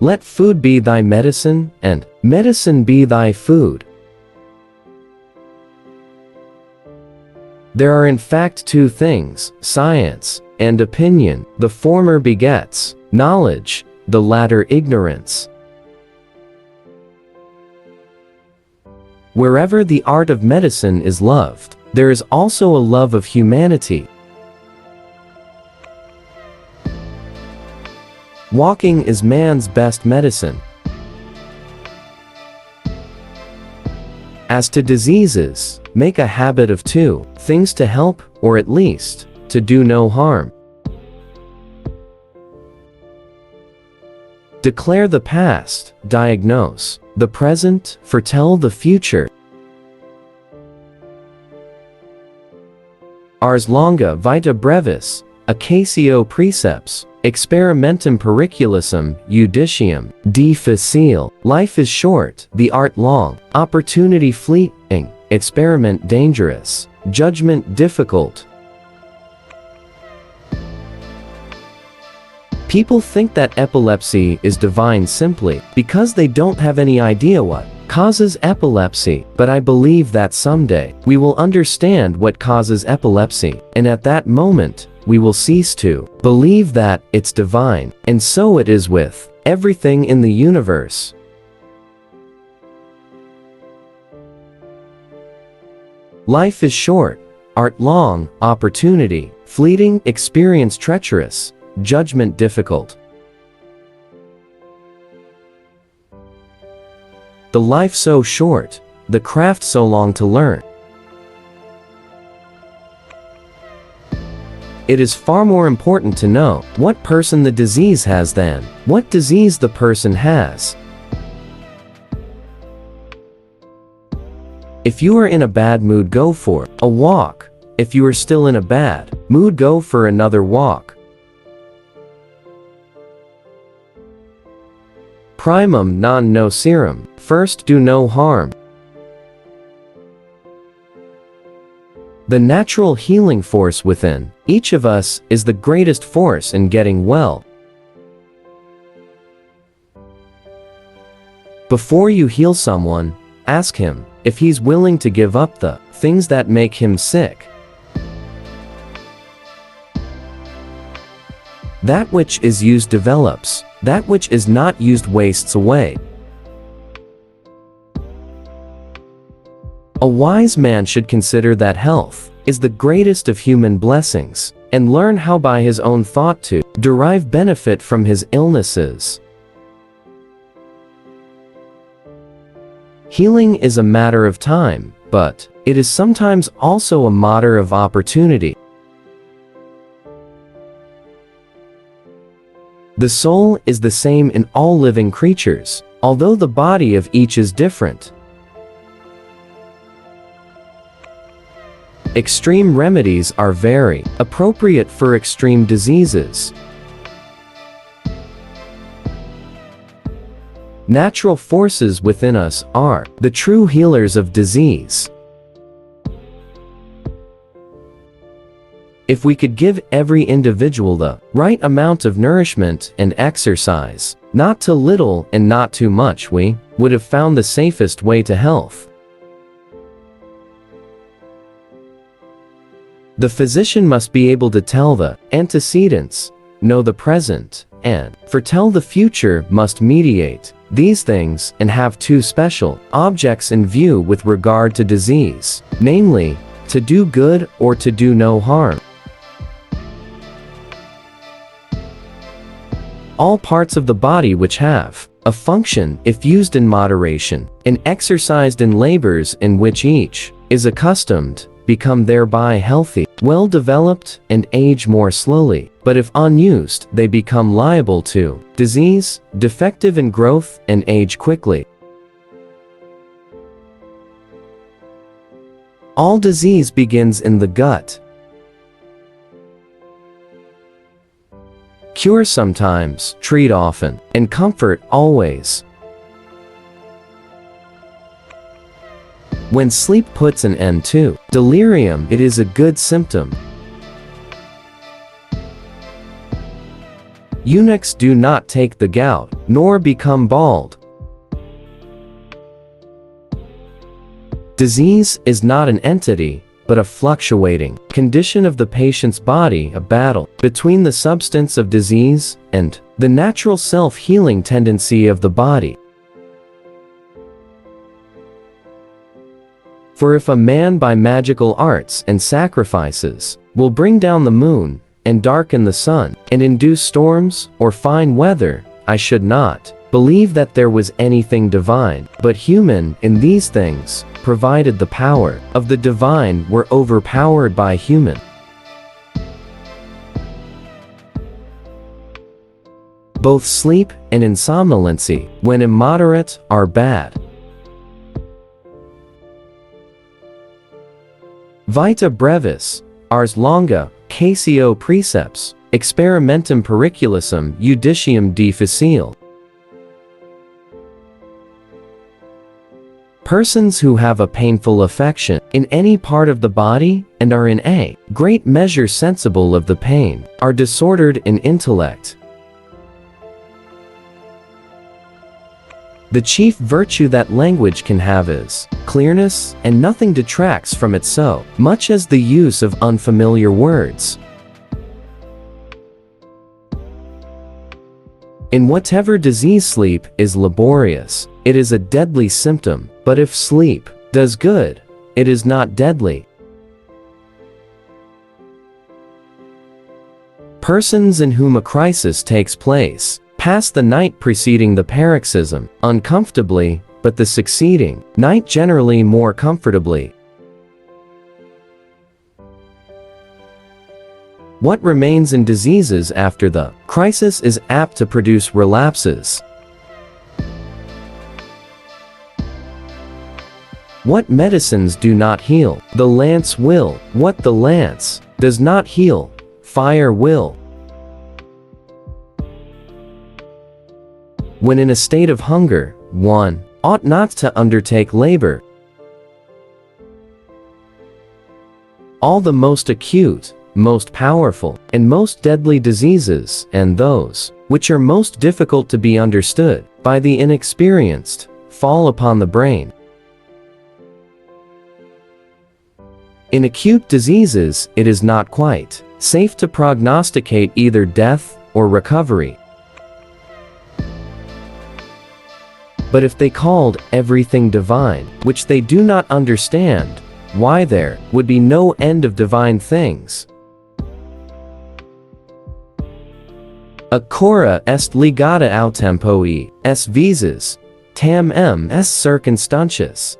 Let food be thy medicine, and medicine be thy food. There are in fact two things, science and opinion. The former begets knowledge, the latter ignorance. Wherever the art of medicine is loved, there is also a love of humanity. Walking is man's best medicine. As to diseases, make a habit of two things to help, or at least, to do no harm. Declare the past, diagnose the present, foretell the future. Ars longa vita brevis, Acacio precepts, experimentum periculosum, judicium, difficile. Life is short, the art long, opportunity fleeting, experiment dangerous, judgment difficult. People think that epilepsy is divine simply because they don't have any idea what causes epilepsy, but I believe that someday we will understand what causes epilepsy, and at that moment, we will cease to believe that it's divine, and so it is with everything in the universe. Life is short, art long, opportunity fleeting, experience treacherous, judgment difficult. The life so short, the craft so long to learn. It is far more important to know what person the disease has than what disease the person has. If you are in a bad mood, go for a walk. If you are still in a bad mood, go for another walk. Primum non nocirum, first do no harm. The natural healing force within each of us is the greatest force in getting well. Before you heal someone, ask him if he's willing to give up the things that make him sick. That which is used develops, that which is not used wastes away. A wise man should consider that health is the greatest of human blessings, and learn how by his own thought to derive benefit from his illnesses. Healing is a matter of time, but it is sometimes also a matter of opportunity. The soul is the same in all living creatures, although the body of each is different. Extreme remedies are very appropriate for extreme diseases. Natural forces within us are the true healers of disease. If we could give every individual the right amount of nourishment and exercise, not too little and not too much, we would have found the safest way to health. The physician must be able to tell the antecedents, know the present, and foretell the future, must mediate these things and have two special objects in view with regard to disease, namely, to do good or to do no harm. All parts of the body which have a function, if used in moderation, and exercised in labors in which each is accustomed, become thereby healthy, well developed, and age more slowly, but if unused, they become liable to disease, defective in growth, and age quickly. All disease begins in the gut. Cure sometimes, treat often, and comfort always. When sleep puts an end to delirium, it is a good symptom. Eunuchs do not take the gout, nor become bald. Disease is not an entity, but a fluctuating condition of the patient's body, a battle between the substance of disease and the natural self-healing tendency of the body. For if a man by magical arts and sacrifices will bring down the moon, and darken the sun, and induce storms, or fine weather, I should not believe that there was anything divine, but human, in these things, provided the power of the divine were overpowered by human. Both sleep and insomnolency, when immoderate, are bad. Vita brevis, ars longa, Casio precepts, experimentum periculosum judicium difficile. Persons who have a painful affection in any part of the body, and are in a great measure sensible of the pain, are disordered in intellect. The chief virtue that language can have is clearness, and nothing detracts from it so much as the use of unfamiliar words. In whatever disease sleep is laborious, it is a deadly symptom, but if sleep does good, it is not deadly. Persons in whom a crisis takes place pass the night preceding the paroxysm uncomfortably, but the succeeding night generally more comfortably. What remains in diseases after the crisis is apt to produce relapses. What medicines do not heal, the lance will. What the lance does not heal, fire will. When in a state of hunger, one ought not to undertake labor. All the most acute, most powerful, and most deadly diseases, and those which are most difficult to be understood by the inexperienced, fall upon the brain. In acute diseases, it is not quite safe to prognosticate either death or recovery. But if they called everything divine, which they do not understand, why there would be no end of divine things. Acora est ligata autempoi, s vises, tam m s circumstantius.